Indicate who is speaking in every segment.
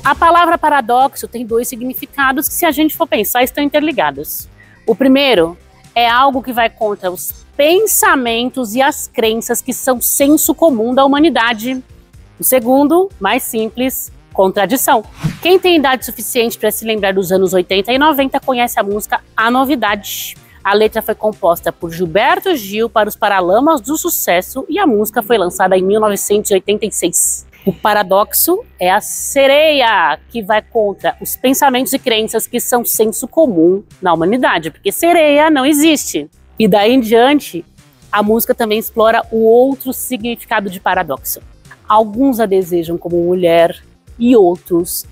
Speaker 1: A palavra paradoxo tem dois significados que, se a gente for pensar, estão interligados. O primeiro é algo que vai contra os pensamentos e as crenças que são senso comum da humanidade. O segundo, mais simples, contradição. Quem tem idade suficiente para se lembrar dos anos 80 e 90 conhece a música A Novidade. A letra foi composta por Gilberto Gil para os Paralamas do Sucesso e a música foi lançada em 1986. O paradoxo é a sereia, que vai contra os pensamentos e crenças que são senso comum na humanidade, porque sereia não existe. E daí em diante, a música também explora o outro significado de paradoxo. Alguns a desejam como mulher e outros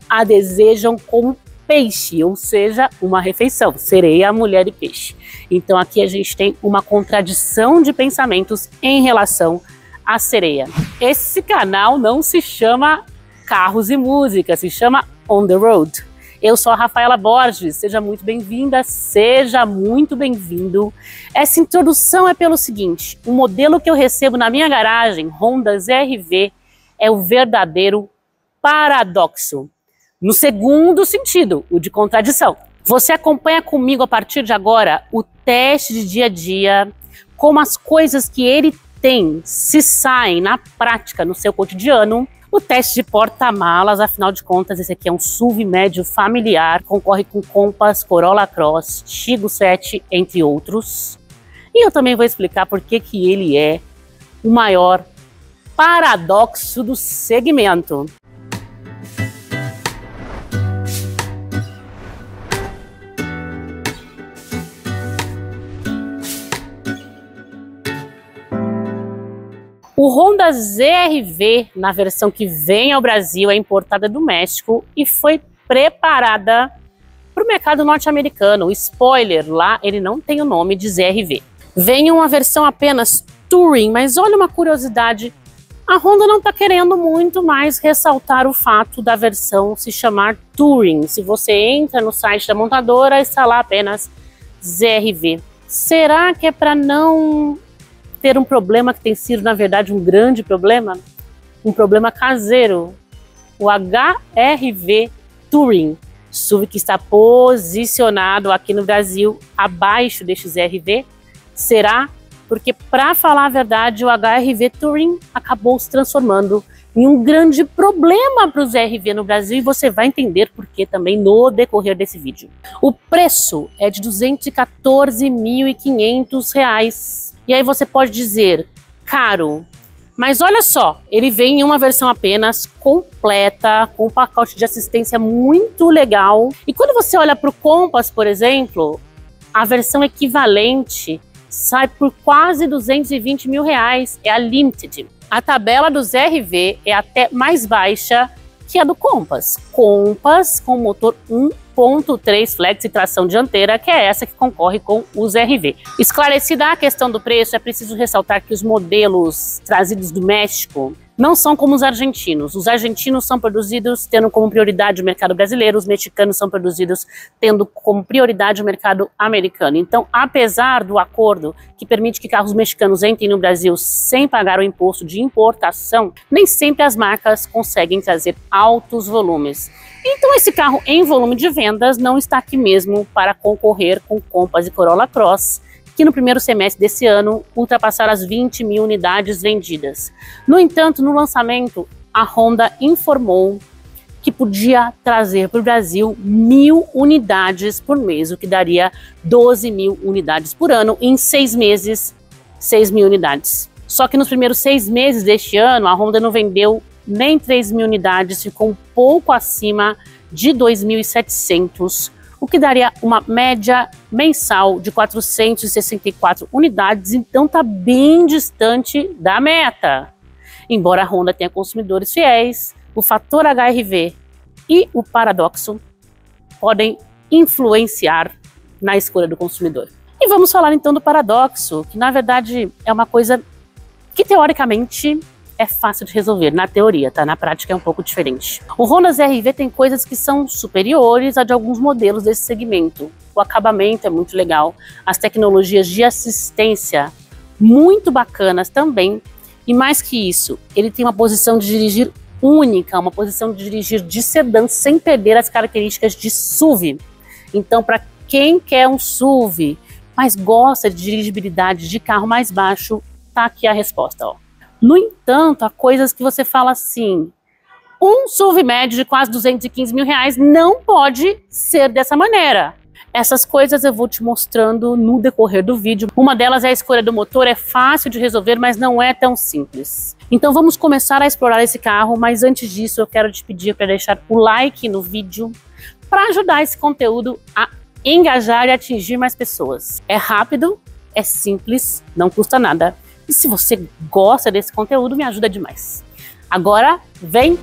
Speaker 1: a desejam como peixe, ou seja, uma refeição, sereia, mulher e peixe. Então aqui a gente tem uma contradição de pensamentos em relação a sereia. Esse canal não se chama Carros e Música, se chama On The Road. Eu sou a Rafaela Borges, seja muito bem-vinda, seja muito bem-vindo. Essa introdução é pelo seguinte: o modelo que eu recebo na minha garagem, Honda ZR-V, é o verdadeiro paradoxo. No segundo sentido, o de contradição. Você acompanha comigo a partir de agora o teste de dia a dia, como as coisas que ele tem se saem na prática no seu cotidiano. O teste de porta-malas, afinal de contas, esse aqui é um SUV médio familiar, concorre com Compass, Corolla Cross, Tiggo 7, entre outros. E eu também vou explicar por que ele é o maior paradoxo do segmento. O Honda ZR-V, na versão que vem ao Brasil, é importada do México e foi preparada para o mercado norte-americano. O spoiler, lá ele não tem o nome de ZR-V. Vem uma versão apenas Touring, mas olha uma curiosidade, a Honda não está querendo muito mais ressaltar o fato da versão se chamar Touring. Se você entra no site da montadora, está lá apenas ZR-V. Será que é para não ter um problema que tem sido, na verdade, um grande problema? Um problema caseiro. O HR-V Touring, SUV que está posicionado aqui no Brasil abaixo deste ZR-V. Será? Porque, para falar a verdade, o HR-V Touring acabou se transformando em um grande problema para o ZR-V no Brasil, e você vai entender por que também no decorrer desse vídeo. O preço é de R$ 214.500. E aí você pode dizer, caro, mas olha só, ele vem em uma versão apenas completa, com um pacote de assistência muito legal. E quando você olha para o Compass, por exemplo, a versão equivalente sai por quase R$220 mil, é a Limited. A tabela do ZR-V é até mais baixa que a do Compass. Compass com motor 1.3 flex e tração dianteira, que é essa que concorre com o ZR-V. Esclarecida a questão do preço, é preciso ressaltar que os modelos trazidos do México não são como os argentinos. Os argentinos são produzidos tendo como prioridade o mercado brasileiro, os mexicanos são produzidos tendo como prioridade o mercado americano. Então, apesar do acordo que permite que carros mexicanos entrem no Brasil sem pagar o imposto de importação, nem sempre as marcas conseguem trazer altos volumes. Então esse carro em volume de vendas não está aqui mesmo para concorrer com Compass e Corolla Cross, que no primeiro semestre desse ano ultrapassaram as 20 mil unidades vendidas. No entanto, no lançamento, a Honda informou que podia trazer para o Brasil 1.000 unidades por mês, o que daria 12 mil unidades por ano. Em 6 meses, 6 mil unidades. Só que nos primeiros 6 meses deste ano, a Honda não vendeu nem 3 mil unidades, ficou um pouco acima de 2.700, o que daria uma média mensal de 464 unidades, então está bem distante da meta. Embora a Honda tenha consumidores fiéis, o fator HR-V e o paradoxo podem influenciar na escolha do consumidor. E vamos falar então do paradoxo, que na verdade é uma coisa que teoricamente é fácil de resolver, na teoria, tá? Na prática é um pouco diferente. O Honda ZR-V tem coisas que são superiores a de alguns modelos desse segmento. O acabamento é muito legal, as tecnologias de assistência muito bacanas também, e mais que isso, ele tem uma posição de dirigir única, uma posição de dirigir de sedã sem perder as características de SUV. Então, para quem quer um SUV, mas gosta de dirigibilidade de carro mais baixo, tá aqui a resposta, ó. No entanto, há coisas que você fala assim, um SUV médio de quase 215 mil reais não pode ser dessa maneira. Essas coisas eu vou te mostrando no decorrer do vídeo. Uma delas é a escolha do motor, é fácil de resolver, mas não é tão simples. Então vamos começar a explorar esse carro, mas antes disso eu quero te pedir para deixar o like no vídeo para ajudar esse conteúdo a engajar e atingir mais pessoas. É rápido, é simples, não custa nada. E se você gosta desse conteúdo, me ajuda demais. Agora, vem!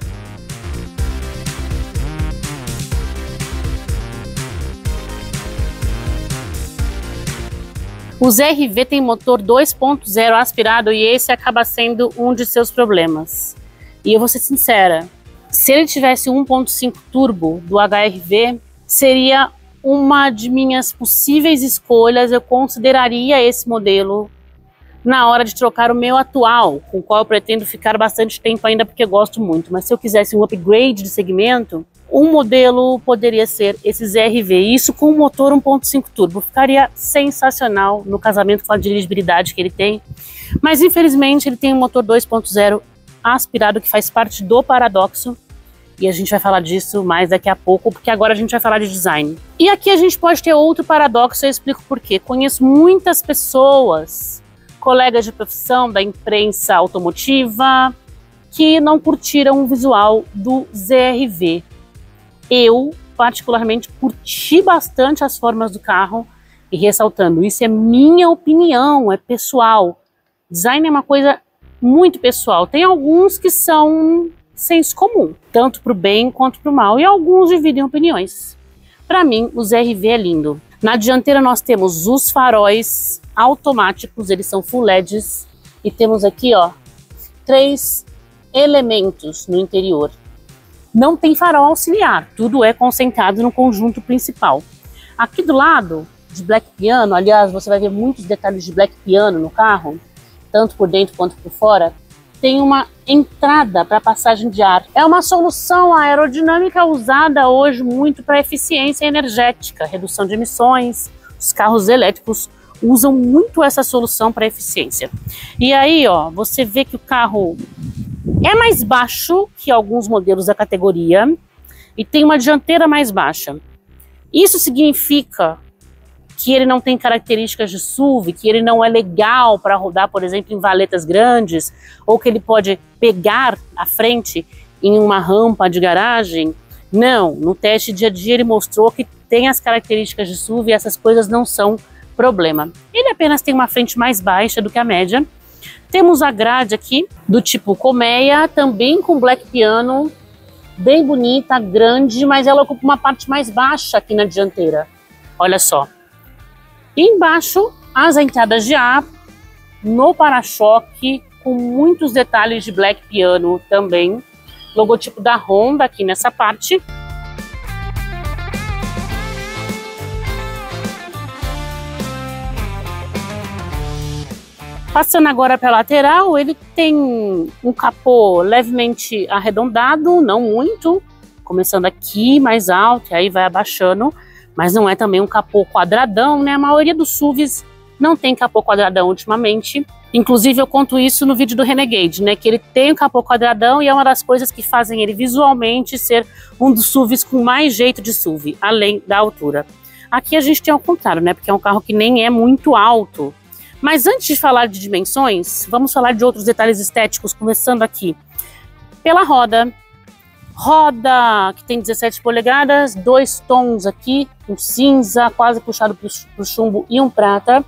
Speaker 1: O ZR-V tem motor 2.0 aspirado e esse acaba sendo um de seus problemas. E eu vou ser sincera, se ele tivesse 1.5 turbo do HR-V, seria uma de minhas possíveis escolhas, eu consideraria esse modelo na hora de trocar o meu atual, com o qual eu pretendo ficar bastante tempo ainda porque gosto muito. Mas se eu quisesse um upgrade de segmento, um modelo poderia ser esse ZR-V. Isso com o motor 1.5 turbo. Ficaria sensacional no casamento com a dirigibilidade que ele tem. Mas infelizmente ele tem um motor 2.0 aspirado que faz parte do paradoxo. E a gente vai falar disso mais daqui a pouco, porque agora a gente vai falar de design. E aqui a gente pode ter outro paradoxo, eu explico por quê. Conheço muitas pessoas, colegas de profissão da imprensa automotiva, que não curtiram o visual do ZR-V. Eu, particularmente, curti bastante as formas do carro e ressaltando, isso é minha opinião, é pessoal. Design é uma coisa muito pessoal. Tem alguns que são senso comum, tanto para o bem quanto para o mal, e alguns dividem opiniões. Para mim, o ZR-V é lindo. Na dianteira nós temos os faróis automáticos, eles são full LEDs, e temos aqui, ó, 3 elementos no interior. Não tem farol auxiliar, tudo é concentrado no conjunto principal. Aqui do lado, de Black Piano, aliás, você vai ver muitos detalhes de Black Piano no carro, tanto por dentro quanto por fora, tem uma entrada para passagem de ar. É uma solução aerodinâmica usada hoje muito para eficiência energética, redução de emissões. Os carros elétricos usam muito essa solução para eficiência. E aí, ó, você vê que o carro é mais baixo que alguns modelos da categoria e tem uma dianteira mais baixa. Isso significa que ele não tem características de SUV, que ele não é legal para rodar, por exemplo, em valetas grandes, ou que ele pode pegar a frente em uma rampa de garagem? Não, no teste dia a dia ele mostrou que tem as características de SUV e essas coisas não são problema. Ele apenas tem uma frente mais baixa do que a média. Temos a grade aqui do tipo colmeia, também com Black Piano, bem bonita, grande, mas ela ocupa uma parte mais baixa aqui na dianteira. Olha só. E embaixo, as entradas de ar no para-choque, com muitos detalhes de Black Piano também. Logotipo da Honda aqui nessa parte. Passando agora para a lateral, ele tem um capô levemente arredondado, não muito, começando aqui mais alto, e aí vai abaixando, mas não é também um capô quadradão, né? A maioria dos SUVs não tem capô quadradão ultimamente. Inclusive eu conto isso no vídeo do Renegade, né? Que ele tem o capô quadradão e é uma das coisas que fazem ele visualmente ser um dos SUVs com mais jeito de SUV, além da altura. Aqui a gente tem ao contrário, né? Porque é um carro que nem é muito alto. Mas antes de falar de dimensões, vamos falar de outros detalhes estéticos, começando aqui pela roda. Roda que tem 17 polegadas, 2 tons aqui, um cinza quase puxado para o chumbo e um prata.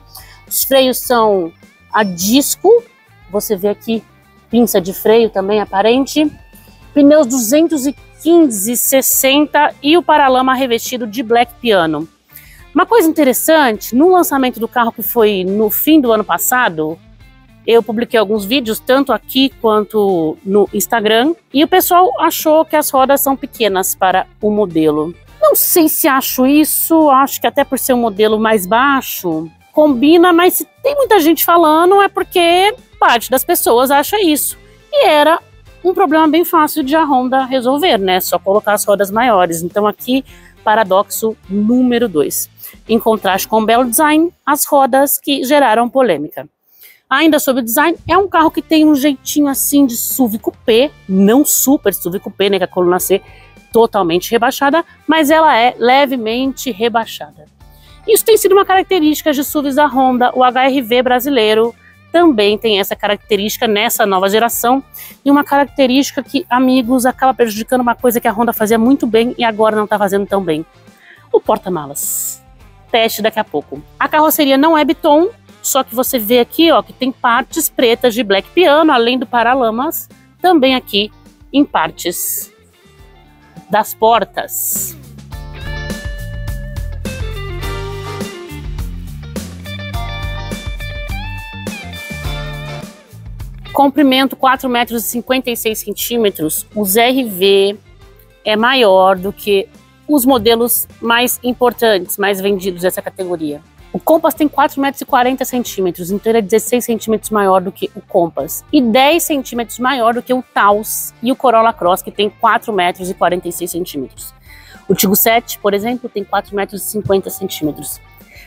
Speaker 1: Os freios são a disco, você vê aqui pinça de freio também aparente. Pneus 215/60 e o paralama revestido de Black Piano. Uma coisa interessante, no lançamento do carro que foi no fim do ano passado, eu publiquei alguns vídeos, tanto aqui quanto no Instagram, e o pessoal achou que as rodas são pequenas para o modelo. Não sei se acho isso, acho que até por ser um modelo mais baixo, combina, mas se tem muita gente falando é porque parte das pessoas acha isso. E era um problema bem fácil de a Honda resolver, né? Só colocar as rodas maiores. Então aqui, paradoxo número 2. Em contraste com o belo design, as rodas que geraram polêmica. Ainda sobre o design, é um carro que tem um jeitinho assim de SUV coupé, não super SUV coupé, né, que a coluna C totalmente rebaixada, mas ela é levemente rebaixada. Isso tem sido uma característica de SUVs da Honda. O HR-V brasileiro também tem essa característica nessa nova geração, e uma característica que, amigos, acaba prejudicando uma coisa que a Honda fazia muito bem e agora não está fazendo tão bem: o porta-malas. Teste daqui a pouco. A carroceria não é Biton, só que você vê aqui, ó, que tem partes pretas de black piano, além do paralamas, também aqui em partes das portas. Comprimento 4,56 metros, o ZR-V é maior do que os modelos mais importantes, mais vendidos dessa categoria. O Compass tem 4,40 metros, então ele é 16 centímetros maior do que o Compass e 10 centímetros maior do que o Taos e o Corolla Cross, que tem 4,46 metros. O Tiggo 7, por exemplo, tem 4,50 metros.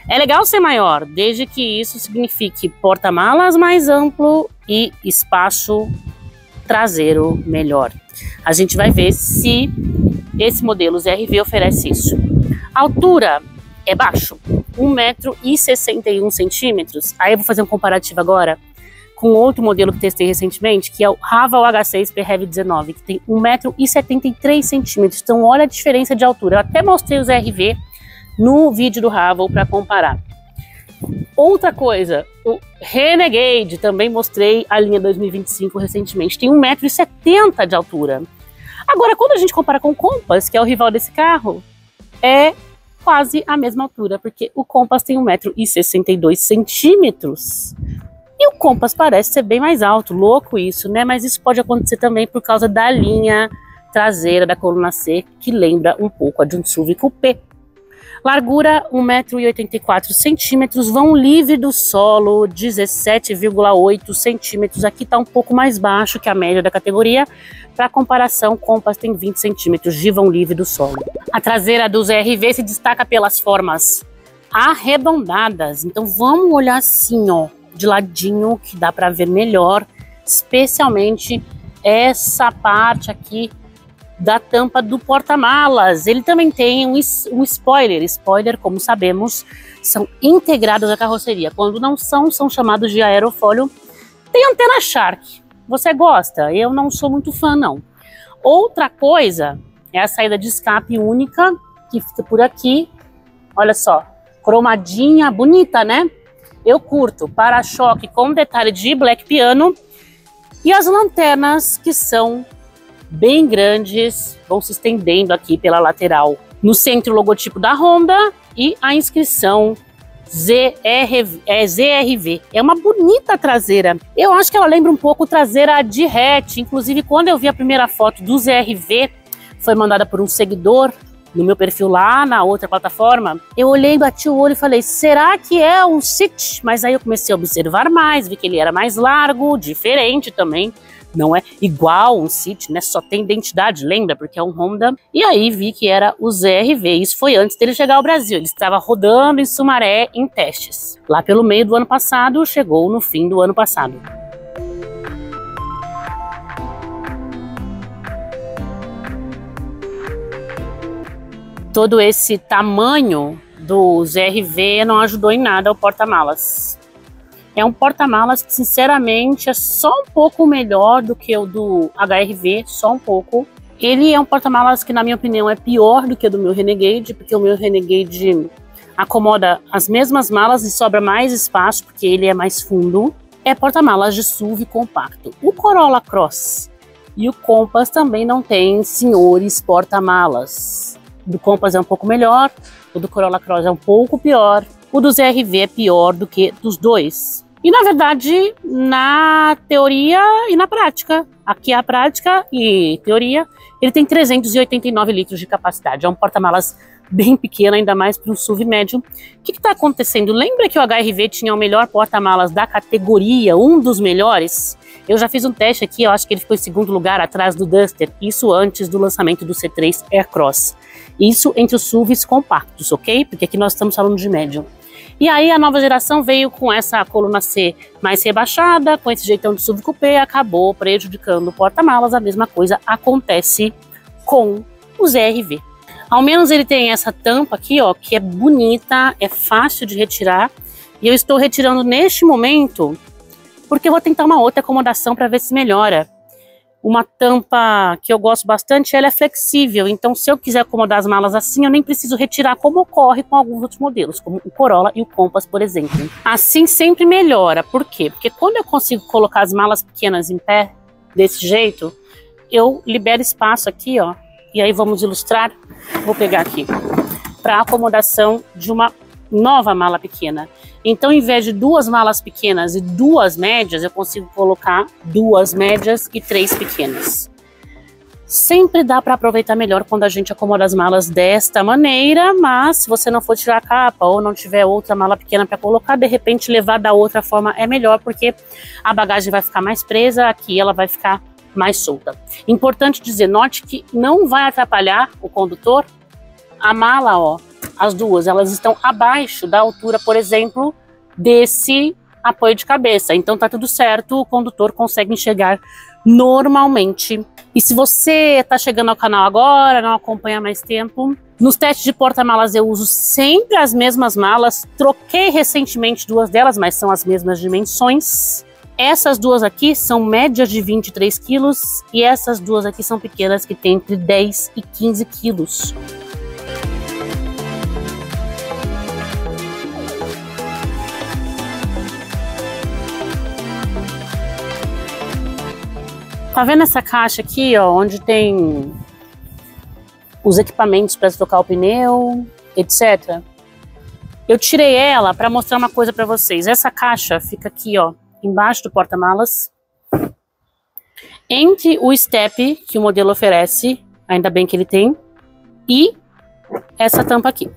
Speaker 1: É legal ser maior, desde que isso signifique porta-malas mais amplo e espaço traseiro melhor. A gente vai ver se esse modelo ZR-V oferece isso. A altura é baixo, 1,61 metros. Aí eu vou fazer um comparativo agora com outro modelo que testei recentemente, que é o Haval H6 PHEV 19, que tem 1,73 metros. Então olha a diferença de altura. Eu até mostrei o ZR-V no vídeo do Haval para comparar. Outra coisa, o Renegade, também mostrei a linha 2025 recentemente, tem 1,70 m de altura. Agora, quando a gente compara com o Compass, que é o rival desse carro, é quase a mesma altura, porque o Compass tem 1,62 m. E o Compass parece ser bem mais alto, louco isso, né? Mas isso pode acontecer também por causa da linha traseira da coluna C, que lembra um pouco a de um SUV coupé. Largura 1,84 m, vão livre do solo 17,8 centímetros. Aqui está um pouco mais baixo que a média da categoria. Para comparação, Compass tem 20 centímetros de vão livre do solo. A traseira do ZR-V se destaca pelas formas arredondadas. Então vamos olhar assim, ó, de ladinho, que dá para ver melhor, especialmente essa parte aqui da tampa do porta-malas. Ele também tem um spoiler. Spoiler, como sabemos, são integrados à carroceria. Quando não são, são chamados de aerofólio. Tem antena Shark. Você gosta? Eu não sou muito fã, não. Outra coisa é a saída de escape única, que fica por aqui. Olha só, cromadinha, bonita, né? Eu curto. Para-choque com detalhe de black piano. E as lanternas, que são bem grandes, vão se estendendo aqui pela lateral. No centro, o logotipo da Honda e a inscrição ZR-V. É uma bonita traseira. Eu acho que ela lembra um pouco traseira de hatch. Inclusive, quando eu vi a primeira foto do ZR-V, foi mandada por um seguidor no meu perfil lá na outra plataforma, eu olhei, bati o olho e falei, será que é um City? Mas aí eu comecei a observar mais, vi que ele era mais largo, diferente também. Não é igual um City, né? Só tem identidade, lembra? Porque é um Honda. E aí vi que era o ZR-V. Isso foi antes dele chegar ao Brasil. Ele estava rodando em Sumaré em testes. Lá pelo meio do ano passado, chegou no fim do ano passado. Todo esse tamanho do ZR-V não ajudou em nada ao porta-malas. É um porta-malas que, sinceramente, é só um pouco melhor do que o do HR-V, só um pouco. Ele é um porta-malas que, na minha opinião, é pior do que o do meu Renegade, porque o meu Renegade acomoda as mesmas malas e sobra mais espaço, porque ele é mais fundo. É porta-malas de SUV compacto. O Corolla Cross e o Compass também não tem senhores porta-malas. O do Compass é um pouco melhor, O do Corolla Cross é um pouco pior. O do ZR-V é pior do que dos dois. E na verdade, na teoria e na prática. Aqui a prática e teoria, ele tem 389 litros de capacidade. É um porta-malas bem pequeno, ainda mais para um SUV médio. O que está acontecendo? Lembra que o HR-V tinha o melhor porta-malas da categoria, um dos melhores? Eu já fiz um teste aqui, eu acho que ele ficou em segundo lugar, atrás do Duster. Isso antes do lançamento do C3 Aircross. Isso entre os SUVs compactos, ok? Porque aqui nós estamos falando de médio. E aí a nova geração veio com essa coluna C mais rebaixada, com esse jeitão de SUV coupé, acabou prejudicando o porta-malas. A mesma coisa acontece com o ZR-V. Ao menos ele tem essa tampa aqui, ó, que é bonita, é fácil de retirar. E eu estou retirando neste momento, porque eu vou tentar uma outra acomodação para ver se melhora. Uma tampa que eu gosto bastante, ela é flexível, então se eu quiser acomodar as malas assim, eu nem preciso retirar, como ocorre com alguns outros modelos, como o Corolla e o Compass, por exemplo. Assim sempre melhora, por quê? Porque quando eu consigo colocar as malas pequenas em pé, desse jeito, eu libero espaço aqui, ó, e aí vamos ilustrar, vou pegar aqui, para acomodação de uma nova mala pequena. Então, em vez de 2 malas pequenas e 2 médias, eu consigo colocar 2 médias e 3 pequenas. Sempre dá para aproveitar melhor quando a gente acomoda as malas desta maneira, mas se você não for tirar a capa ou não tiver outra mala pequena para colocar, de repente levar da outra forma é melhor, porque a bagagem vai ficar mais presa, aqui ela vai ficar mais solta. Importante dizer, note que não vai atrapalhar o condutor. A mala, ó, as duas, elas estão abaixo da altura, por exemplo, desse apoio de cabeça. Então tá tudo certo, o condutor consegue enxergar normalmente. E se você está chegando ao canal agora, não acompanha há mais tempo, nos testes de porta-malas eu uso sempre as mesmas malas. Troquei recentemente 2 delas, mas são as mesmas dimensões. Essas 2 aqui são médias de 23 quilos e essas 2 aqui são pequenas, que tem entre 10 e 15 quilos. Tá vendo essa caixa aqui, ó, onde tem os equipamentos para trocar o pneu, etc. Eu tirei ela para mostrar uma coisa para vocês. Essa caixa fica aqui, ó, embaixo do porta-malas, entre o step que o modelo oferece, ainda bem que ele tem, e essa tampa aqui.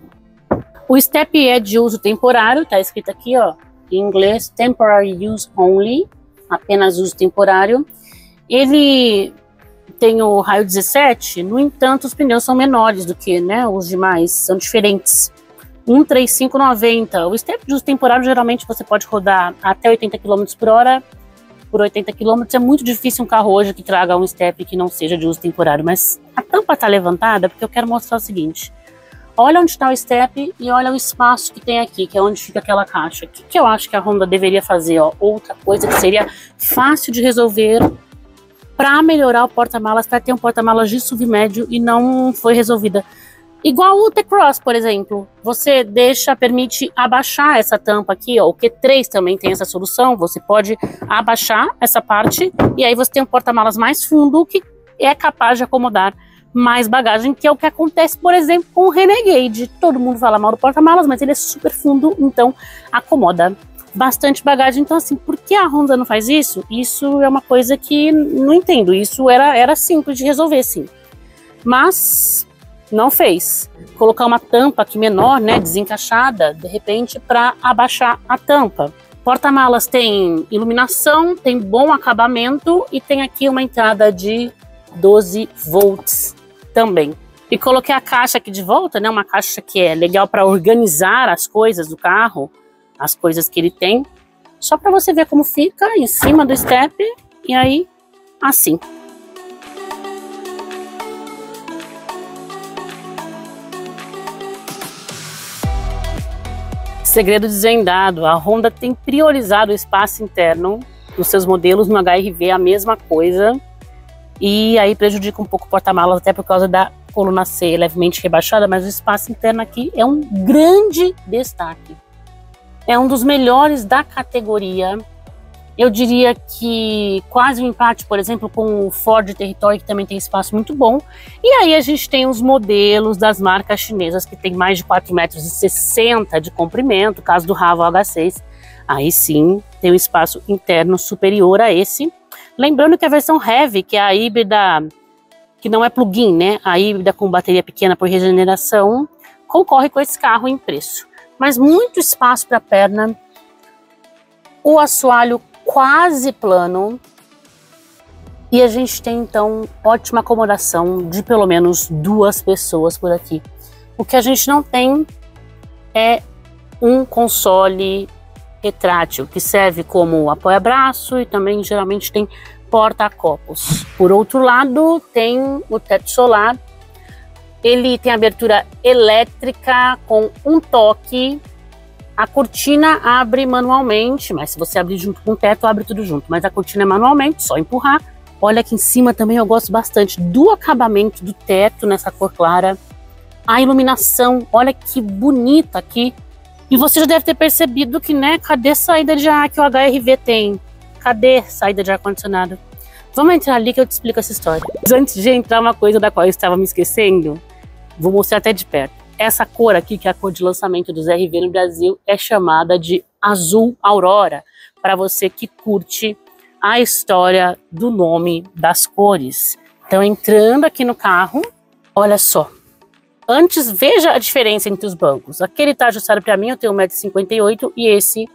Speaker 1: O step é de uso temporário, tá escrito aqui, ó, em inglês, temporary use only, apenas uso temporário. Ele tem o raio 17, no entanto, os pneus são menores do que, né, os demais, são diferentes. 13590. O step de uso temporário, geralmente você pode rodar até 80 km por hora. Por 80 km é muito difícil um carro hoje que traga um step que não seja de uso temporário, mas a tampa tá levantada porque eu quero mostrar o seguinte. Olha onde está o step e olha o espaço que tem aqui, que é onde fica aquela caixa. O que eu acho que a Honda deveria fazer? Ó? Outra coisa que seria fácil de resolver para melhorar o porta-malas, para ter um porta-malas de SUV médio e não foi resolvida. Igual o T-Cross, por exemplo. Você permite abaixar essa tampa aqui, ó. O Q3 também tem essa solução. Você pode abaixar essa parte e aí você tem um porta-malas mais fundo que é capaz de acomodar mais bagagem, que é o que acontece, por exemplo, com o Renegade. Todo mundo fala mal do porta-malas, mas ele é super fundo, então acomoda bastante bagagem. Então, assim, por que a Honda não faz isso? Isso é uma coisa que não entendo. Isso era simples de resolver, sim. Mas não fez. Colocar uma tampa aqui menor, né, desencaixada, de repente, para abaixar a tampa. Porta-malas tem iluminação, tem bom acabamento e tem aqui uma entrada de 12 volts também. E coloquei a caixa aqui de volta, né, uma caixa que é legal para organizar as coisas do carro, as coisas que ele tem, só para você ver como fica em cima do step e aí assim. Segredo desvendado, a Honda tem priorizado o espaço interno dos seus modelos. No HR-V a mesma coisa e aí prejudica um pouco o porta-malas, até por causa da coluna C levemente rebaixada, mas o espaço interno aqui é um grande destaque. É um dos melhores da categoria Eu diria que quase um empate, por exemplo, com o Ford Territory, que também tem espaço muito bom. E aí a gente tem os modelos das marcas chinesas, que tem mais de 4,60 metros de comprimento, caso do Ravo H6. Aí sim, tem um espaço interno superior a esse. Lembrando que a versão Heavy, que é a híbrida, que não é plug-in, né? A híbrida com bateria pequena por regeneração, concorre com esse carro em preço. Mas muito espaço para a perna. O assoalho quase plano, e a gente tem então ótima acomodação de pelo menos 2 pessoas por aqui. O que a gente não tem é um console retrátil que serve como apoia-braço e também geralmente tem porta-copos. Por outro lado, tem o teto solar. Ele tem abertura elétrica com um toque. A cortina abre manualmente, mas se você abrir junto com o teto, abre tudo junto. Mas a cortina é manualmente, só empurrar. Olha aqui em cima também, eu gosto bastante do acabamento do teto nessa cor clara. A iluminação, olha que bonita aqui. E você já deve ter percebido que, né, cadê saída de ar que o HRV tem? Cadê saída de ar-condicionado? Vamos entrar ali que eu te explico essa história. Mas antes de entrar, uma coisa da qual eu estava me esquecendo, vou mostrar até de perto. Essa cor aqui, que é a cor de lançamento dos RV no Brasil, é chamada de Azul Aurora, para você que curte a história do nome das cores. Então, entrando aqui no carro, olha só. Antes, veja a diferença entre os bancos. Aquele está ajustado para mim, eu tenho 1,58 m, e esse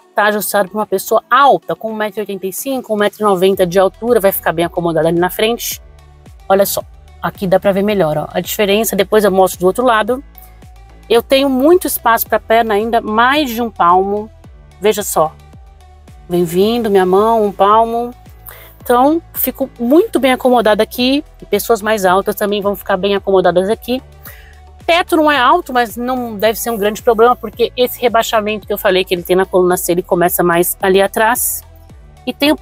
Speaker 1: está ajustado para uma pessoa alta, com 1,85 m, 1,90 m de altura, vai ficar bem acomodado ali na frente. Olha só, aqui dá para ver melhor, ó, a diferença. Depois eu mostro do outro lado. Eu tenho muito espaço para a perna ainda, mais de 1 palmo. Veja só. Bem-vindo, minha mão, 1 palmo. Então, fico muito bem acomodada aqui. E pessoas mais altas também vão ficar bem acomodadas aqui. Teto não é alto, mas não deve ser um grande problema, porque esse rebaixamento que eu falei que ele tem na coluna C, ele começa mais ali atrás. E tem o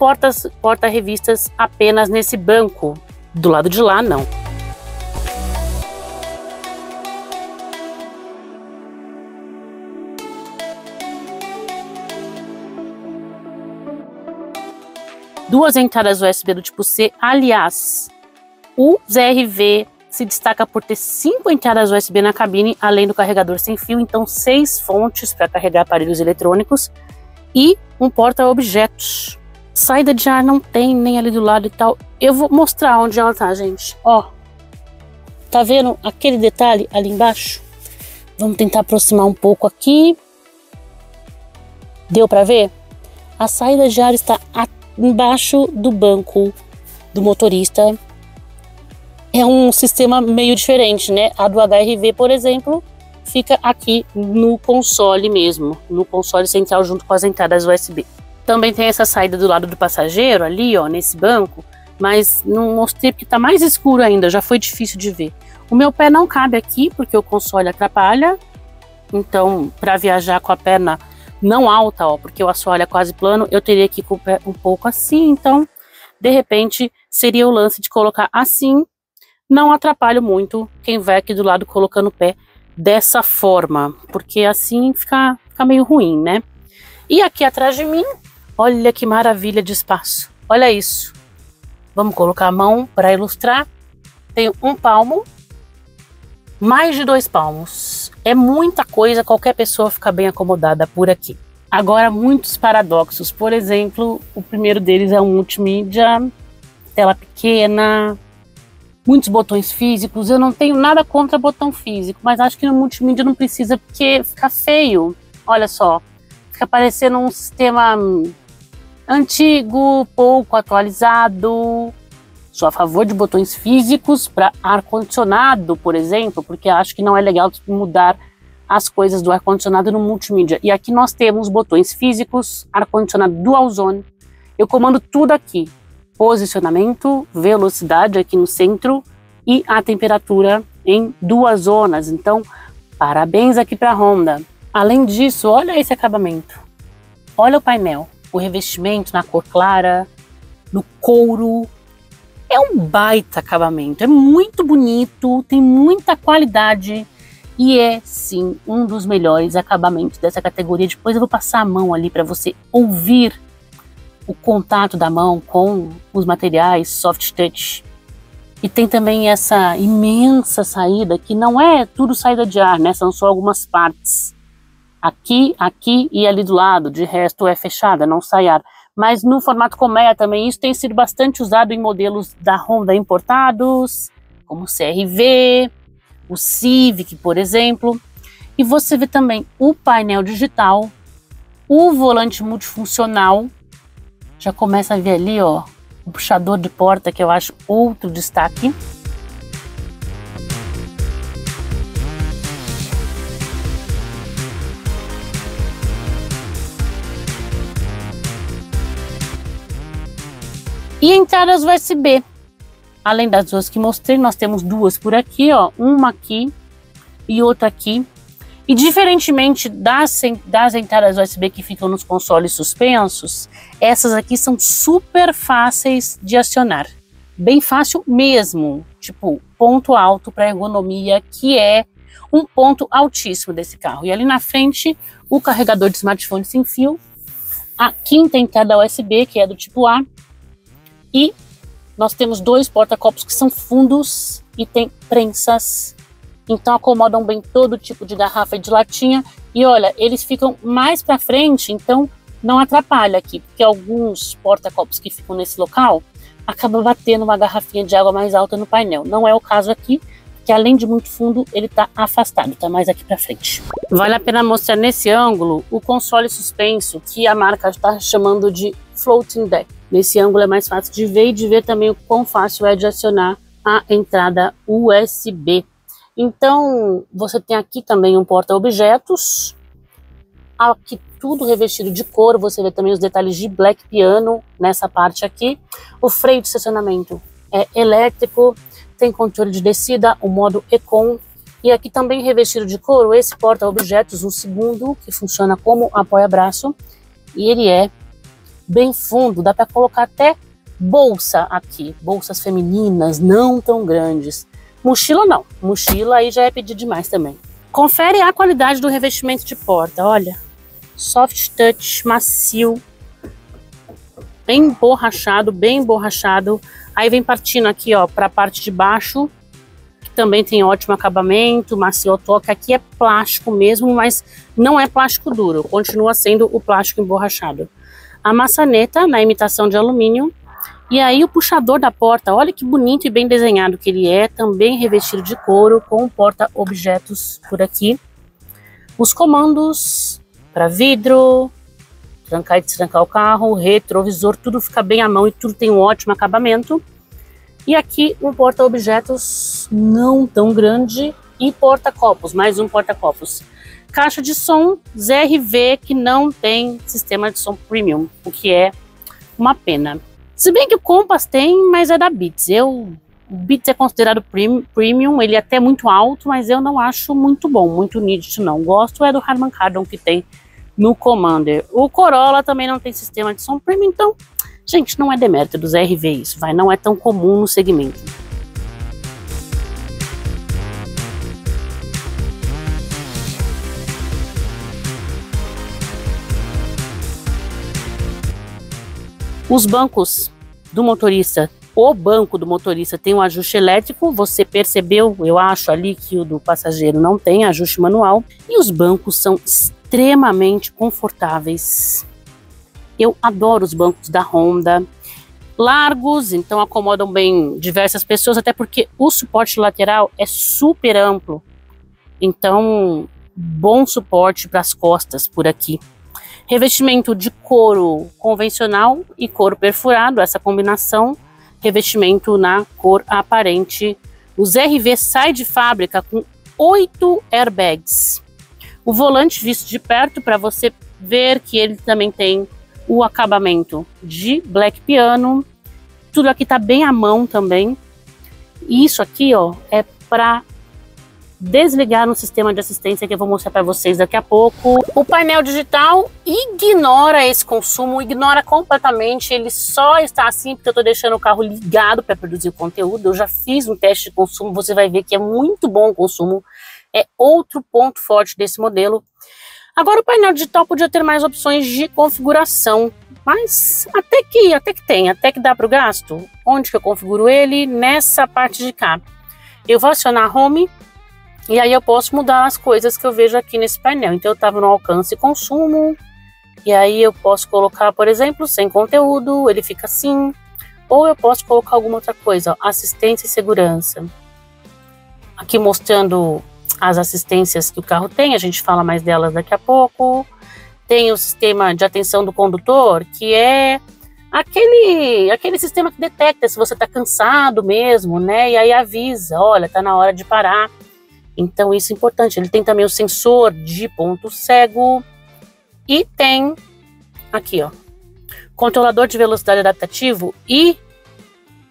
Speaker 1: porta-revistas apenas nesse banco. Do lado de lá, não. Duas entradas USB do tipo C. Aliás, o ZR-V se destaca por ter 5 entradas USB na cabine, além do carregador sem fio, então 6 fontes para carregar aparelhos eletrônicos e um porta-objetos. Saída de ar não tem, nem ali do lado e tal. Eu vou mostrar onde ela tá, gente. Ó, tá vendo aquele detalhe ali embaixo? Vamos tentar aproximar um pouco aqui. Deu para ver? A saída de ar está embaixo do banco do motorista. É um sistema meio diferente, né? A do HRV, por exemplo, fica aqui no console mesmo, no console central junto com as entradas USB. Também tem essa saída do lado do passageiro ali, ó, nesse banco, mas não mostrei porque tá mais escuro ainda, já foi difícil de ver. O meu pé não cabe aqui porque o console atrapalha, então para viajar com a perna não alta, ó, porque o assoalho é quase plano, eu teria que ir com o pé um pouco assim, então de repente seria o lance de colocar assim. Não atrapalho muito quem vai aqui do lado colocando o pé dessa forma, porque assim fica meio ruim, né? E aqui atrás de mim, olha que maravilha de espaço. Olha isso. Vamos colocar a mão para ilustrar. Tenho 1 palmo, mais de 2 palmos. É muita coisa, qualquer pessoa fica bem acomodada por aqui. Agora, muitos paradoxos. Por exemplo, o primeiro deles é um multimídia, tela pequena, muitos botões físicos. Eu não tenho nada contra botão físico, mas acho que no multimídia não precisa porque fica feio. Olha só, fica parecendo um sistema antigo, pouco atualizado. Sou a favor de botões físicos para ar-condicionado, por exemplo, porque acho que não é legal mudar as coisas do ar-condicionado no multimídia. E aqui nós temos botões físicos, ar-condicionado dual zone. Eu comando tudo aqui. Posicionamento, velocidade aqui no centro e a temperatura em 2 zonas. Então, parabéns aqui para a Honda. Além disso, olha esse acabamento. Olha o painel, o revestimento na cor clara, no couro. É um baita acabamento, é muito bonito, tem muita qualidade e é sim um dos melhores acabamentos dessa categoria. Depois eu vou passar a mão ali para você ouvir o contato da mão com os materiais soft touch. E tem também essa imensa saída, que não é tudo saída de ar, né? São só algumas partes. Aqui, aqui e ali do lado, de resto é fechada, não sai ar. Mas no formato colmeia também, isso tem sido bastante usado em modelos da Honda importados, como o CR-V, o Civic, por exemplo. E você vê também o painel digital, o volante multifuncional. Já começa a ver ali, ó, o puxador de porta, que eu acho outro destaque. E entradas USB. Além das duas que mostrei, nós temos duas por aqui, ó, uma aqui e outra aqui. E diferentemente das entradas USB que ficam nos consoles suspensos, essas aqui são super fáceis de acionar. Bem fácil mesmo, tipo, ponto alto para ergonomia, que é um ponto altíssimo desse carro. E ali na frente, o carregador de smartphone sem fio, a quinta entrada USB, que é do tipo A, e nós temos dois porta-copos que são fundos e tem prensas. Então acomodam bem todo tipo de garrafa e de latinha. E olha, eles ficam mais para frente, então não atrapalha aqui, porque alguns porta-copos que ficam nesse local acabam batendo uma garrafinha de água mais alta no painel. Não é o caso aqui, que além de muito fundo, ele está afastado, está mais aqui para frente. Vale a pena mostrar nesse ângulo o console suspenso, que a marca está chamando de floating deck. Nesse ângulo é mais fácil de ver e de ver também o quão fácil é de acionar a entrada USB. Então, você tem aqui também um porta-objetos, aqui tudo revestido de couro, você vê também os detalhes de black piano nessa parte aqui. O freio de estacionamento é elétrico, tem controle de descida, o modo Econ, e aqui também revestido de couro esse porta-objetos, um segundo, que funciona como apoia-braço, e ele é bem fundo, dá para colocar até bolsa aqui, bolsas femininas, não tão grandes. Mochila não, mochila aí já é pedir demais também. Confere a qualidade do revestimento de porta, olha, soft touch, macio, bem borrachado, aí vem partindo aqui, ó, para a parte de baixo, que também tem ótimo acabamento, macio ao toque. Aqui é plástico mesmo, mas não é plástico duro, continua sendo o plástico emborrachado. A maçaneta na imitação de alumínio. E aí o puxador da porta, olha que bonito e bem desenhado que ele é, também revestido de couro, com porta-objetos por aqui. Os comandos para vidro, trancar e destrancar o carro, retrovisor, tudo fica bem à mão e tudo tem um ótimo acabamento. E aqui um porta-objetos não tão grande e porta-copos, mais um porta-copos. Caixa de som ZR-V que não tem sistema de som premium, o que é uma pena. Se bem que o Compass tem, mas é da Beats. O Beats é considerado premium, ele é até muito alto, mas eu não acho muito bom, muito nítido não. Gosto é do Harman Kardon que tem no Commander. O Corolla também não tem sistema de som premium, então, gente, não é demérito do ZR-V isso, não é tão comum no segmento. Os bancos do motorista, o banco do motorista tem um ajuste elétrico, você percebeu, eu acho ali que o do passageiro não tem ajuste manual, e os bancos são extremamente confortáveis. Eu adoro os bancos da Honda, largos, então acomodam bem diversas pessoas, até porque o suporte lateral é super amplo, então bom suporte para as costas por aqui. Revestimento de couro convencional e couro perfurado, essa combinação, revestimento na cor aparente. O ZR-V sai de fábrica com 8 airbags. O volante visto de perto para você ver que ele também tem o acabamento de black piano. Tudo aqui tá bem à mão também. E isso aqui, ó, é para desligar no sistema de assistência que eu vou mostrar para vocês daqui a pouco. O painel digital ignora esse consumo, ignora completamente, ele só está assim porque eu estou deixando o carro ligado para produzir o conteúdo. Eu já fiz um teste de consumo, você vai ver que é muito bom o consumo, é outro ponto forte desse modelo. Agora o painel digital podia ter mais opções de configuração, mas até que dá para o gasto. Onde que eu configuro ele? Nessa parte de cá. Eu vou acionar Home e aí eu posso mudar as coisas que eu vejo aqui nesse painel. Então eu estava no alcance e consumo, e aí eu posso colocar, por exemplo, sem conteúdo, ele fica assim. Ou eu posso colocar alguma outra coisa, ó, assistência e segurança. Aqui mostrando as assistências que o carro tem, a gente fala mais delas daqui a pouco. Tem o sistema de atenção do condutor, que é aquele sistema que detecta se você está cansado mesmo, né? E aí avisa, olha, tá na hora de parar. Então isso é importante. Ele tem também o sensor de ponto cego e tem aqui, ó, controlador de velocidade adaptativo e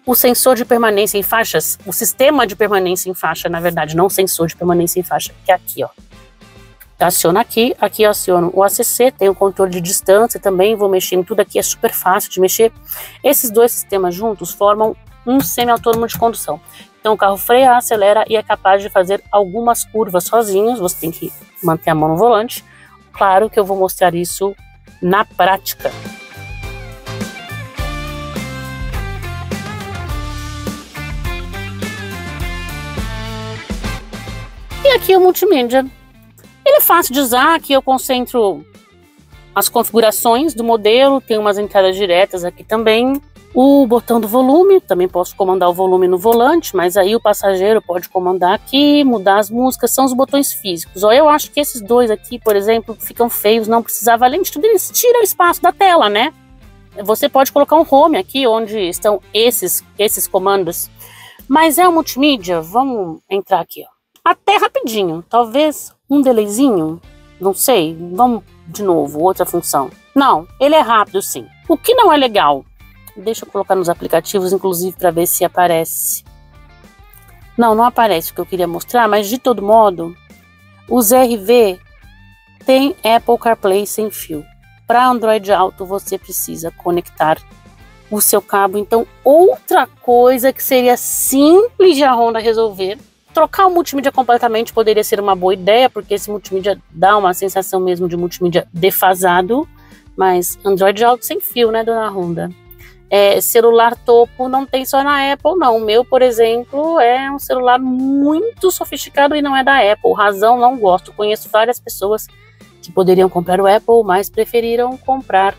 Speaker 1: o sensor de permanência em faixas, o sistema de permanência em faixa, na verdade, não sensor de permanência em faixa, que é aqui, ó. Aciona aqui eu aciono o ACC, tem o controle de distância também, vou mexer em tudo aqui, é super fácil de mexer. Esses dois sistemas juntos formam um semi-autônomo de condução. Então o carro freia, acelera e é capaz de fazer algumas curvas sozinhos, você tem que manter a mão no volante. Claro que eu vou mostrar isso na prática. E aqui o multimídia. Ele é fácil de usar, aqui eu concentro as configurações do modelo, tem umas entradas diretas aqui também. O botão do volume, também posso comandar o volume no volante, mas aí o passageiro pode comandar aqui, mudar as músicas, são os botões físicos. Ó, eu acho que esses dois aqui, por exemplo, ficam feios, não precisava, além de tudo, eles tiram o espaço da tela, né? Você pode colocar um home aqui, onde estão esses comandos. Mas é um multimídia, vamos entrar aqui, ó. Até rapidinho, talvez um delayzinho, não sei, vamos de novo, outra função. Não, ele é rápido sim. O que não é legal, deixa eu colocar nos aplicativos, inclusive, para ver se aparece. Não aparece o que eu queria mostrar, mas de todo modo, o ZR-V tem Apple CarPlay sem fio. Para Android Auto, você precisa conectar o seu cabo. Então, outra coisa que seria simples de a Honda resolver, trocar o multimídia completamente poderia ser uma boa ideia, porque esse multimídia dá uma sensação mesmo de multimídia defasado, mas Android Auto sem fio, né, dona Honda? Celular topo não tem só na Apple, não. O meu, por exemplo, é um celular muito sofisticado e não é da Apple. Razão, não gosto. Conheço várias pessoas que poderiam comprar o Apple, mas preferiram comprar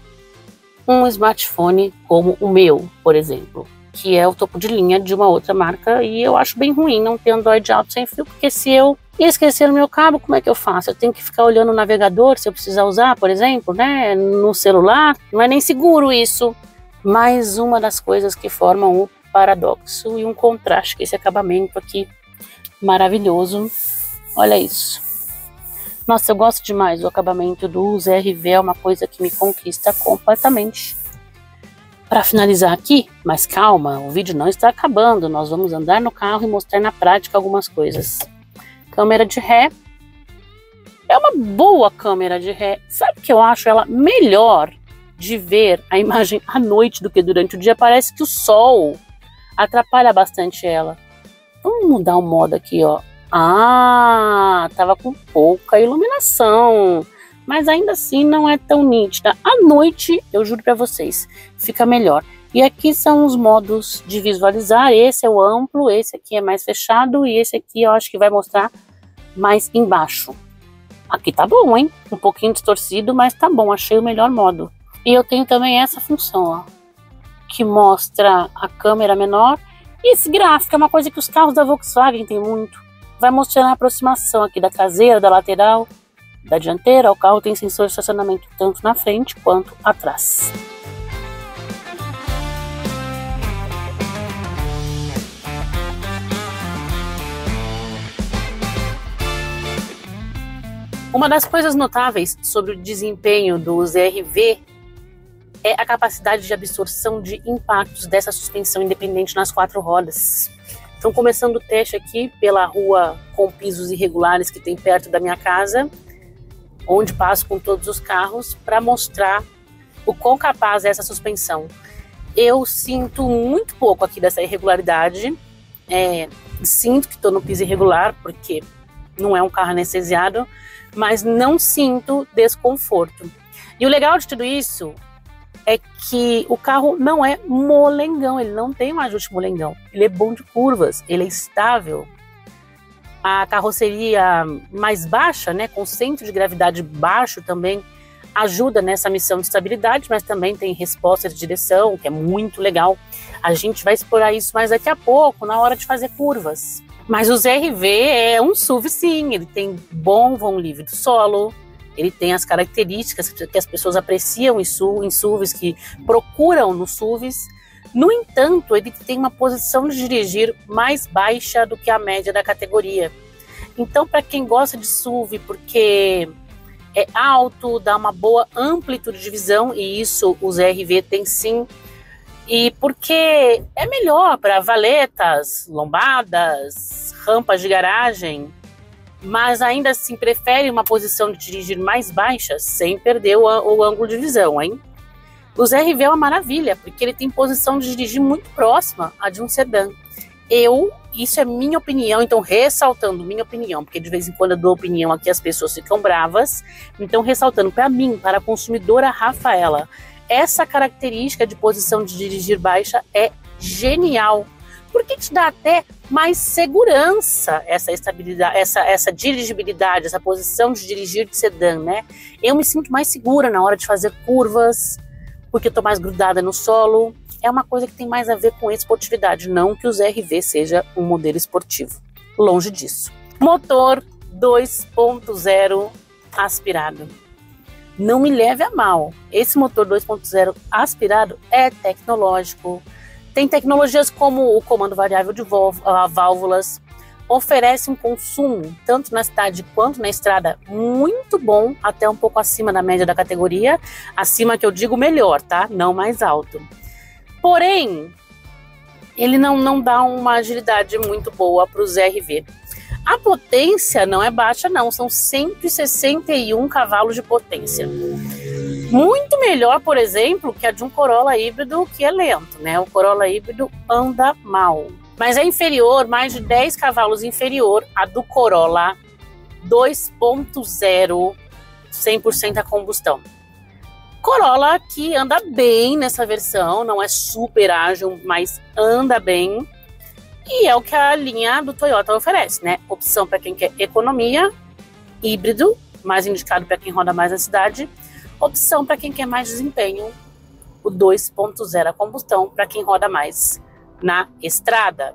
Speaker 1: um smartphone como o meu, por exemplo, que é o topo de linha de uma outra marca, e eu acho bem ruim não ter Android Auto sem fio, porque se eu esquecer o meu cabo, como é que eu faço? Eu tenho que ficar olhando o navegador, se eu precisar usar, por exemplo, né, no celular, não é nem seguro isso. Mais uma das coisas que formam o paradoxo e um contraste, que esse acabamento aqui maravilhoso, olha isso. Nossa, eu gosto demais do acabamento do ZR-V, é uma coisa que me conquista completamente. Para finalizar aqui, mas calma, o vídeo não está acabando, nós vamos andar no carro e mostrar na prática algumas coisas. Câmera de ré, é uma boa câmera de ré, sabe que eu acho ela melhor de ver a imagem à noite do que durante o dia? Parece que o sol atrapalha bastante ela. Vamos mudar o modo aqui, ó. Ah, tava com pouca iluminação, mas ainda assim não é tão nítida. À noite, eu juro para vocês, fica melhor. E aqui são os modos de visualizar. Esse é o amplo, esse aqui é mais fechado e esse aqui eu acho que vai mostrar mais embaixo. Aqui tá bom, hein? Um pouquinho distorcido, mas tá bom, achei o melhor modo. E eu tenho também essa função, ó, que mostra a câmera menor. E esse gráfico é uma coisa que os carros da Volkswagen têm muito. Vai mostrar a aproximação aqui da traseira, da lateral, da dianteira. O carro tem sensor de estacionamento tanto na frente quanto atrás. Uma das coisas notáveis sobre o desempenho do ZR-V é a capacidade de absorção de impactos dessa suspensão independente nas 4 rodas. Então, começando o teste aqui pela rua com pisos irregulares que tem perto da minha casa, onde passo com todos os carros, para mostrar o quão capaz é essa suspensão. Eu sinto muito pouco aqui dessa irregularidade, sinto que estou no piso irregular, porque não é um carro anestesiado, mas não sinto desconforto. E o legal de tudo isso é que o carro não é molengão, ele não tem um ajuste molengão, ele é bom de curvas, ele é estável. A carroceria mais baixa, né, com centro de gravidade baixo também ajuda nessa missão de estabilidade, mas também tem resposta de direção, que é muito legal. A gente vai explorar isso mais daqui a pouco, na hora de fazer curvas. Mas o ZR-V é um SUV sim, ele tem bom vão livre do solo, ele tem as características que as pessoas apreciam em SUVs, que procuram nos SUVs. No entanto, ele tem uma posição de dirigir mais baixa do que a média da categoria. Então, para quem gosta de SUV, porque é alto, dá uma boa amplitude de visão, e isso o ZR-V tem sim, e porque é melhor para valetas, lombadas, rampas de garagem, mas ainda assim prefere uma posição de dirigir mais baixa, sem perder o ângulo de visão, hein? O ZR-V é uma maravilha, porque ele tem posição de dirigir muito próxima à de um sedã. Isso é minha opinião, então ressaltando minha opinião, porque de vez em quando eu dou opinião aqui, as pessoas ficam bravas, então ressaltando para mim, para a consumidora Rafaela, essa característica de posição de dirigir baixa é genial, porque te dá até mais segurança, essa estabilidade, essa dirigibilidade, essa posição de dirigir de sedã, né? Eu me sinto mais segura na hora de fazer curvas, porque eu tô mais grudada no solo. É uma coisa que tem mais a ver com esportividade, não que o ZR-V seja um modelo esportivo. Longe disso. Motor 2.0 aspirado. Não me leve a mal. Esse motor 2.0 aspirado é tecnológico. Tem tecnologias como o comando variável de válvulas, oferece um consumo, tanto na cidade quanto na estrada, muito bom, até um pouco acima da média da categoria, acima que eu digo melhor, tá? Não mais alto. Porém, ele não dá uma agilidade muito boa para o ZR-V. A potência não é baixa não, são 161 cavalos de potência. Muito melhor, por exemplo, que a de um Corolla híbrido, que é lento, né? O Corolla híbrido anda mal. Mas é inferior, mais de 10 cavalos inferior a do Corolla 2.0, 100% a combustão. Corolla que anda bem nessa versão, não é super ágil, mas anda bem. E é o que a linha do Toyota oferece, né? Opção para quem quer economia, híbrido, mais indicado para quem roda mais na cidade. Opção para quem quer mais desempenho, o 2.0 a combustão, para quem roda mais na estrada.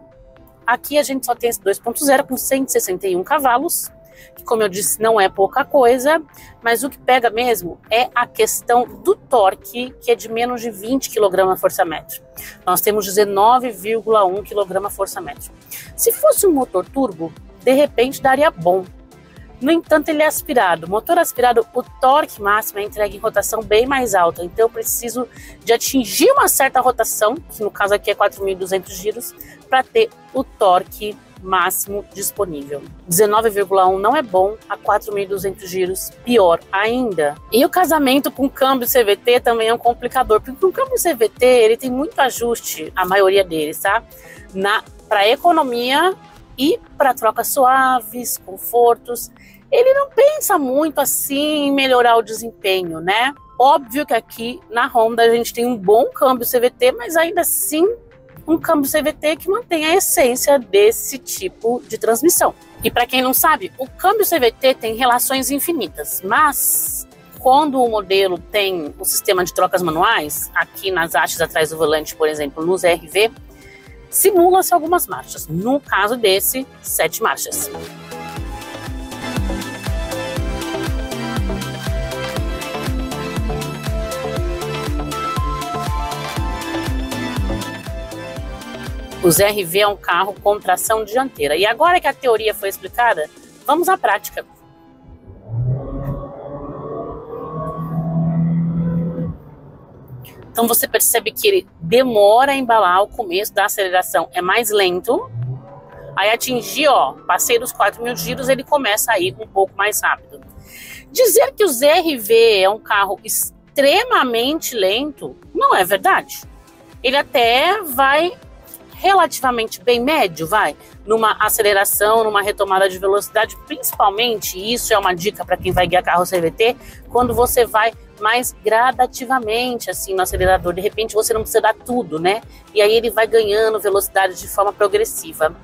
Speaker 1: Aqui a gente só tem esse 2.0 com 161 cavalos, que, como eu disse, não é pouca coisa, mas o que pega mesmo é a questão do torque, que é de menos de 20 kgfm. Nós temos 19,1 kgfm. Se fosse um motor turbo, de repente daria bom. No entanto, ele é aspirado. Motor aspirado, o torque máximo é entregue em rotação bem mais alta. Então, eu preciso de atingir uma certa rotação, que no caso aqui é 4.200 giros, para ter o torque máximo disponível. 19,1 não é bom, a 4.200 giros, pior ainda. E o casamento com câmbio CVT também é um complicador, porque o câmbio CVT ele tem muito ajuste, a maioria deles, tá? Para economia e para trocas suaves, confortos. Ele não pensa muito assim em melhorar o desempenho, né? Óbvio que aqui na Honda a gente tem um bom câmbio CVT, mas ainda assim um câmbio CVT que mantém a essência desse tipo de transmissão. E para quem não sabe, o câmbio CVT tem relações infinitas, mas quando o modelo tem o sistema de trocas manuais, aqui nas hastes atrás do volante, por exemplo, no ZR-V, simula-se algumas marchas. No caso desse, 7 marchas. O ZR-V é um carro com tração dianteira. E agora que a teoria foi explicada, vamos à prática. Então você percebe que ele demora a embalar, o começo da aceleração é mais lento. Aí atingir, passei dos 4.000 giros, ele começa a ir um pouco mais rápido. Dizer que o ZR-V é um carro extremamente lento não é verdade. Ele até vai relativamente bem médio, vai, numa aceleração, numa retomada de velocidade, principalmente, e isso é uma dica para quem vai guiar carro CVT, quando você vai mais gradativamente, assim, no acelerador, de repente você não precisa dar tudo, né? E aí ele vai ganhando velocidade de forma progressiva.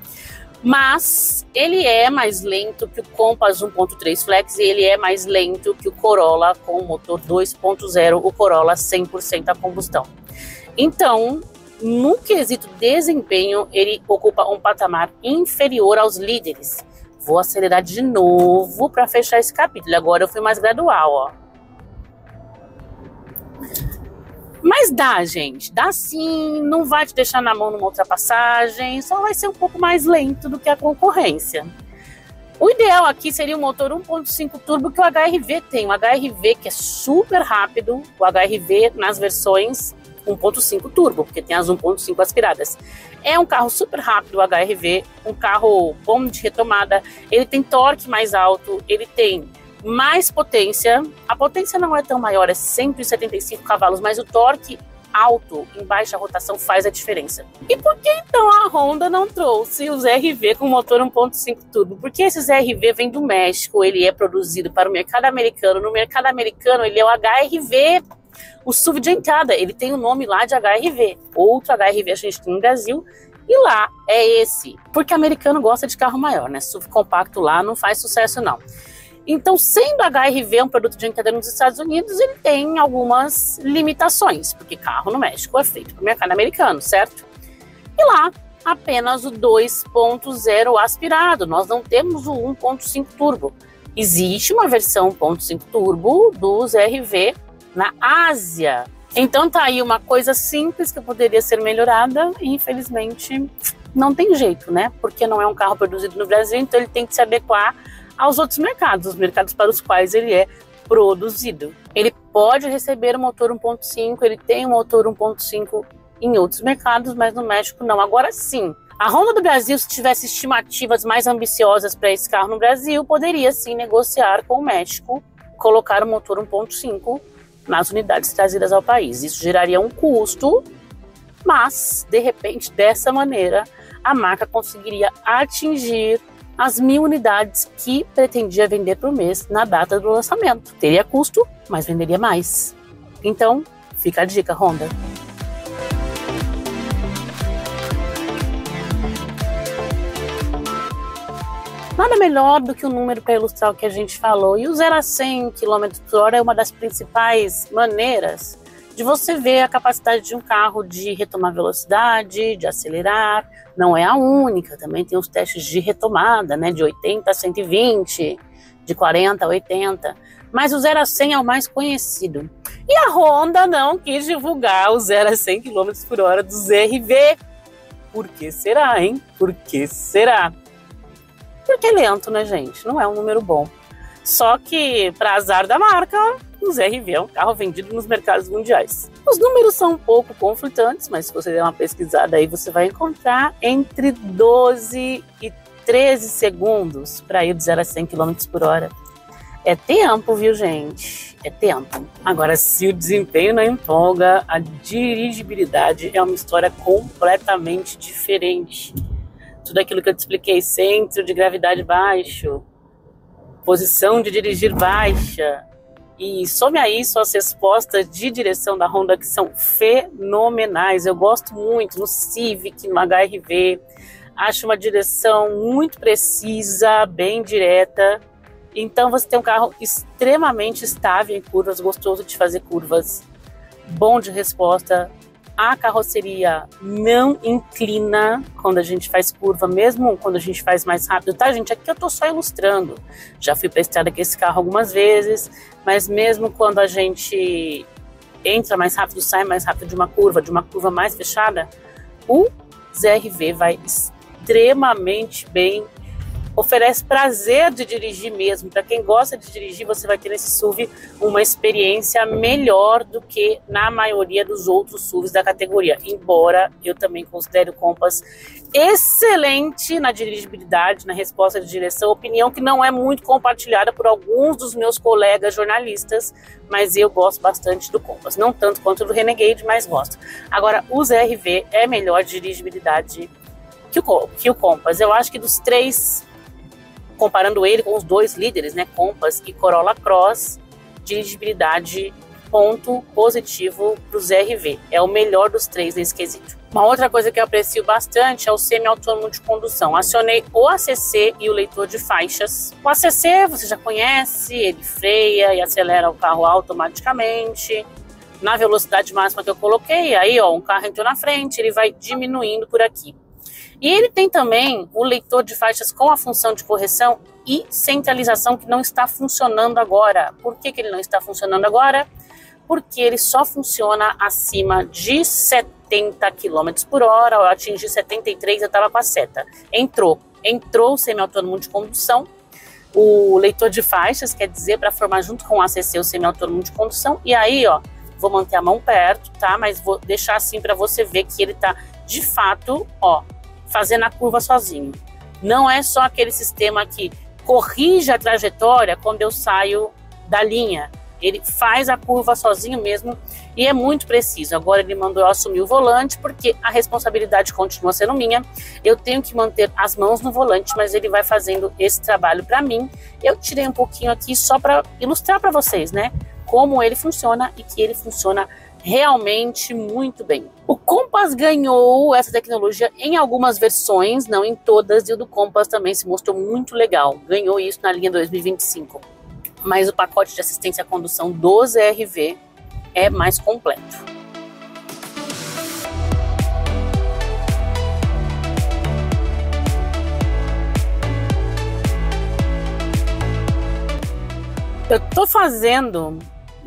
Speaker 1: Mas ele é mais lento que o Compass 1.3 Flex e ele é mais lento que o Corolla com o motor 2.0, o Corolla 100% a combustão. Então, no quesito desempenho, ele ocupa um patamar inferior aos líderes. Vou acelerar de novo para fechar esse capítulo. Agora eu fui mais gradual, ó. Mas dá, gente, dá sim, não vai te deixar na mão numa ultrapassagem, só vai ser um pouco mais lento do que a concorrência. O ideal aqui seria um motor 1.5 turbo que o HR-V tem, o HR-V que é super rápido, o HR-V nas versões 1.5 turbo, porque tem as 1.5 aspiradas. É um carro super rápido, o HR-V, um carro bom de retomada, ele tem torque mais alto, ele tem mais potência. A potência não é tão maior, é 175 cavalos, mas o torque alto em baixa rotação faz a diferença. E por que então a Honda não trouxe os RV com motor 1.5 turbo? Porque esses RV vêm do México, ele é produzido para o mercado americano. No mercado americano ele é o HR-V, o SUV de entrada, ele tem o nome lá de HR-V. Outro HR-V a gente tem no Brasil, e lá é esse. Porque americano gosta de carro maior, né? SUV compacto lá não faz sucesso não. Então, sendo HR-V um produto de entrada nos Estados Unidos, ele tem algumas limitações, porque carro no México é feito para o mercado americano, certo? E lá, apenas o 2.0 aspirado, nós não temos o 1.5 turbo. Existe uma versão 1.5 turbo dos RV na Ásia. Então tá aí uma coisa simples que poderia ser melhorada e infelizmente não tem jeito, né? Porque não é um carro produzido no Brasil, então ele tem que se adequar aos outros mercados, os mercados para os quais ele é produzido. Ele pode receber o motor 1.5, ele tem o motor 1.5 em outros mercados, mas no México não. Agora sim, a Honda do Brasil, se tivesse estimativas mais ambiciosas para esse carro no Brasil, poderia sim negociar com o México, colocar o motor 1.5 nas unidades trazidas ao país. Isso geraria um custo, mas, de repente, dessa maneira, a marca conseguiria atingir as 1.000 unidades que pretendia vender por mês na data do lançamento. Teria custo, mas venderia mais. Então, fica a dica, Honda. Nada melhor do que o número para ilustrar o que a gente falou. E o 0 a 100 km por hora é uma das principais maneiras de você ver a capacidade de um carro de retomar velocidade, de acelerar. Não é a única, também tem os testes de retomada, né, de 80 a 120, de 40 a 80, mas o 0 a 100 é o mais conhecido. E a Honda não quis divulgar o 0 a 100 km por hora dos RV. Por que será, hein? Por que será? Porque é lento, né, gente? Não é um número bom. Só que, para azar da marca, os RV é um carro vendido nos mercados mundiais. Os números são um pouco conflitantes, mas se você der uma pesquisada aí, você vai encontrar entre 12 e 13 segundos para ir de 0 a 100 km por hora. É tempo, viu, gente? É tempo. Agora, se o desempenho não empolga, a dirigibilidade é uma história completamente diferente. Tudo aquilo que eu te expliquei, centro de gravidade baixo, posição de dirigir baixa, e some a isso as respostas de direção da Honda que são fenomenais. Eu gosto muito no Civic, no HR-V, acho uma direção muito precisa, bem direta. Então você tem um carro extremamente estável em curvas, gostoso de fazer curvas, bom de resposta. A carroceria não inclina quando a gente faz curva, mesmo quando a gente faz mais rápido, tá, gente? Aqui eu tô só ilustrando. Já fui pra estrada com esse carro algumas vezes, mas mesmo quando a gente entra mais rápido, sai mais rápido de uma curva mais fechada, o ZR-V vai extremamente bem oferece prazer de dirigir mesmo. Para quem gosta de dirigir, você vai ter nesse SUV uma experiência melhor do que na maioria dos outros SUVs da categoria. Embora eu também considere o Compass excelente na dirigibilidade, na resposta de direção, opinião que não é muito compartilhada por alguns dos meus colegas jornalistas, mas eu gosto bastante do Compass. Não tanto quanto do Renegade, mas gosto. Agora, o ZR-V é melhor de dirigibilidade que o Compass. Eu acho que dos três, comparando ele com os dois líderes, né, Compass e Corolla Cross, dirigibilidade, ponto positivo para o ZR-V. É o melhor dos três nesse quesito. Uma outra coisa que eu aprecio bastante é o semi-autônomo de condução. Acionei o ACC e o leitor de faixas. O ACC você já conhece, ele freia e acelera o carro automaticamente. Na velocidade máxima que eu coloquei, aí ó, um carro entrou na frente, ele vai diminuindo por aqui. E ele tem também o leitor de faixas com a função de correção e centralização que não está funcionando agora. Por que ele não está funcionando agora? Porque ele só funciona acima de 70 km por hora. Eu atingi 73, eu estava com a seta. Entrou o semi-autônomo de condução, o leitor de faixas, quer dizer, para formar junto com o ACC o semi-autônomo de condução. E aí, ó, vou manter a mão perto, tá? Mas vou deixar assim para você ver que ele tá, de fato, ó, fazendo a curva sozinho. Não é só aquele sistema que corrige a trajetória quando eu saio da linha. Ele faz a curva sozinho mesmo e é muito preciso. Agora ele mandou eu assumir o volante porque a responsabilidade continua sendo minha. Eu tenho que manter as mãos no volante, mas ele vai fazendo esse trabalho para mim. Eu tirei um pouquinho aqui só para ilustrar para vocês, né, como ele funciona e que ele funciona realmente muito bem. O Compass ganhou essa tecnologia em algumas versões, não em todas, e o do Compass também se mostrou muito legal. Ganhou isso na linha 2025. Mas o pacote de assistência à condução do ZR-V é mais completo. Eu tô fazendo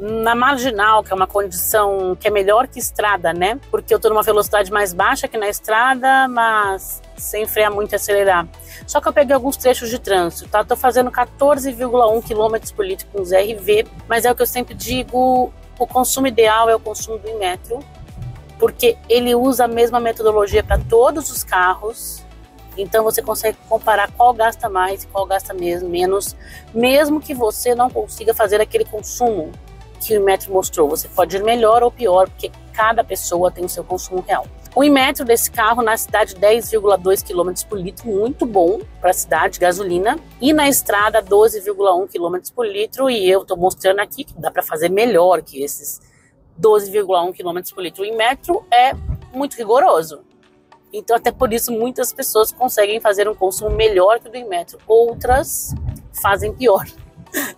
Speaker 1: na marginal, que é uma condição que é melhor que estrada, né? Porque eu tô numa velocidade mais baixa que na estrada, mas sem frear muito e acelerar. Só que eu peguei alguns trechos de trânsito, tá? Tô fazendo 14,1 km por litro com ZR-V, mas é o que eu sempre digo, o consumo ideal é o consumo do Inmetro, porque ele usa a mesma metodologia para todos os carros. Então você consegue comparar qual gasta mais e qual gasta menos, mesmo que você não consiga fazer aquele consumo que o Inmetro mostrou. Você pode ir melhor ou pior, porque cada pessoa tem o seu consumo real. O Inmetro desse carro na cidade 10,2 km por litro, muito bom para a cidade, gasolina. E na estrada 12,1 km por litro, e eu estou mostrando aqui que dá para fazer melhor que esses 12,1 km por litro. O Inmetro é muito rigoroso. Então até por isso muitas pessoas conseguem fazer um consumo melhor que o do Inmetro. Outras fazem pior.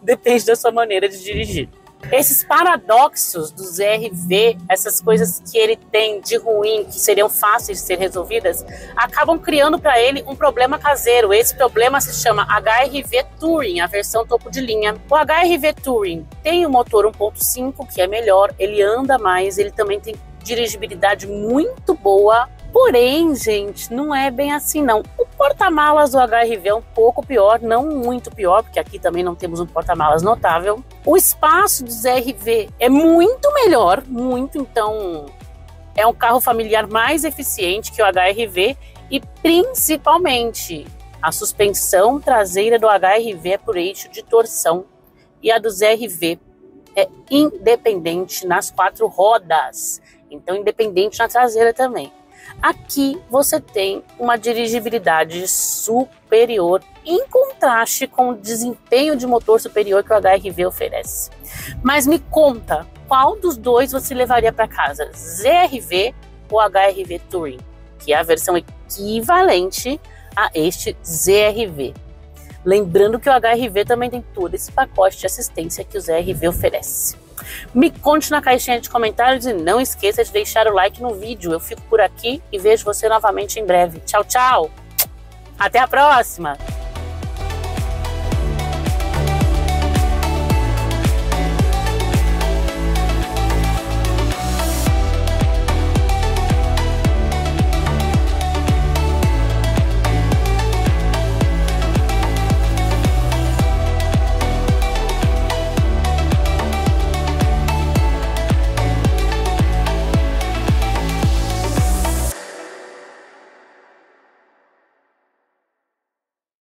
Speaker 1: Depende da sua maneira de dirigir. Esses paradoxos do ZR-V, essas coisas que ele tem de ruim, que seriam fáceis de ser resolvidas, acabam criando para ele um problema caseiro. Esse problema se chama HR-V Touring, a versão topo de linha. O HR-V Touring tem o motor 1.5, que é melhor, ele anda mais, ele também tem dirigibilidade muito boa. Porém, gente, não é bem assim não. O porta-malas do HR-V é um pouco pior, não muito pior, porque aqui também não temos um porta-malas notável. O espaço do ZR-V é muito melhor, muito, então é um carro familiar mais eficiente que o HR-V e principalmente a suspensão traseira do HR-V é por eixo de torção e a do ZR-V é independente nas 4 rodas, então independente na traseira também. Aqui você tem uma dirigibilidade superior em contraste com o desempenho de motor superior que o HR-V oferece. Mas me conta, qual dos dois você levaria para casa? ZR-V ou HR-V Touring? Que é a versão equivalente a este ZR-V. Lembrando que o HR-V também tem todo esse pacote de assistência que o ZR-V oferece. Me conte na caixinha de comentários e não esqueça de deixar o like no vídeo. Eu fico por aqui e vejo você novamente em breve. Tchau, tchau! Até a próxima!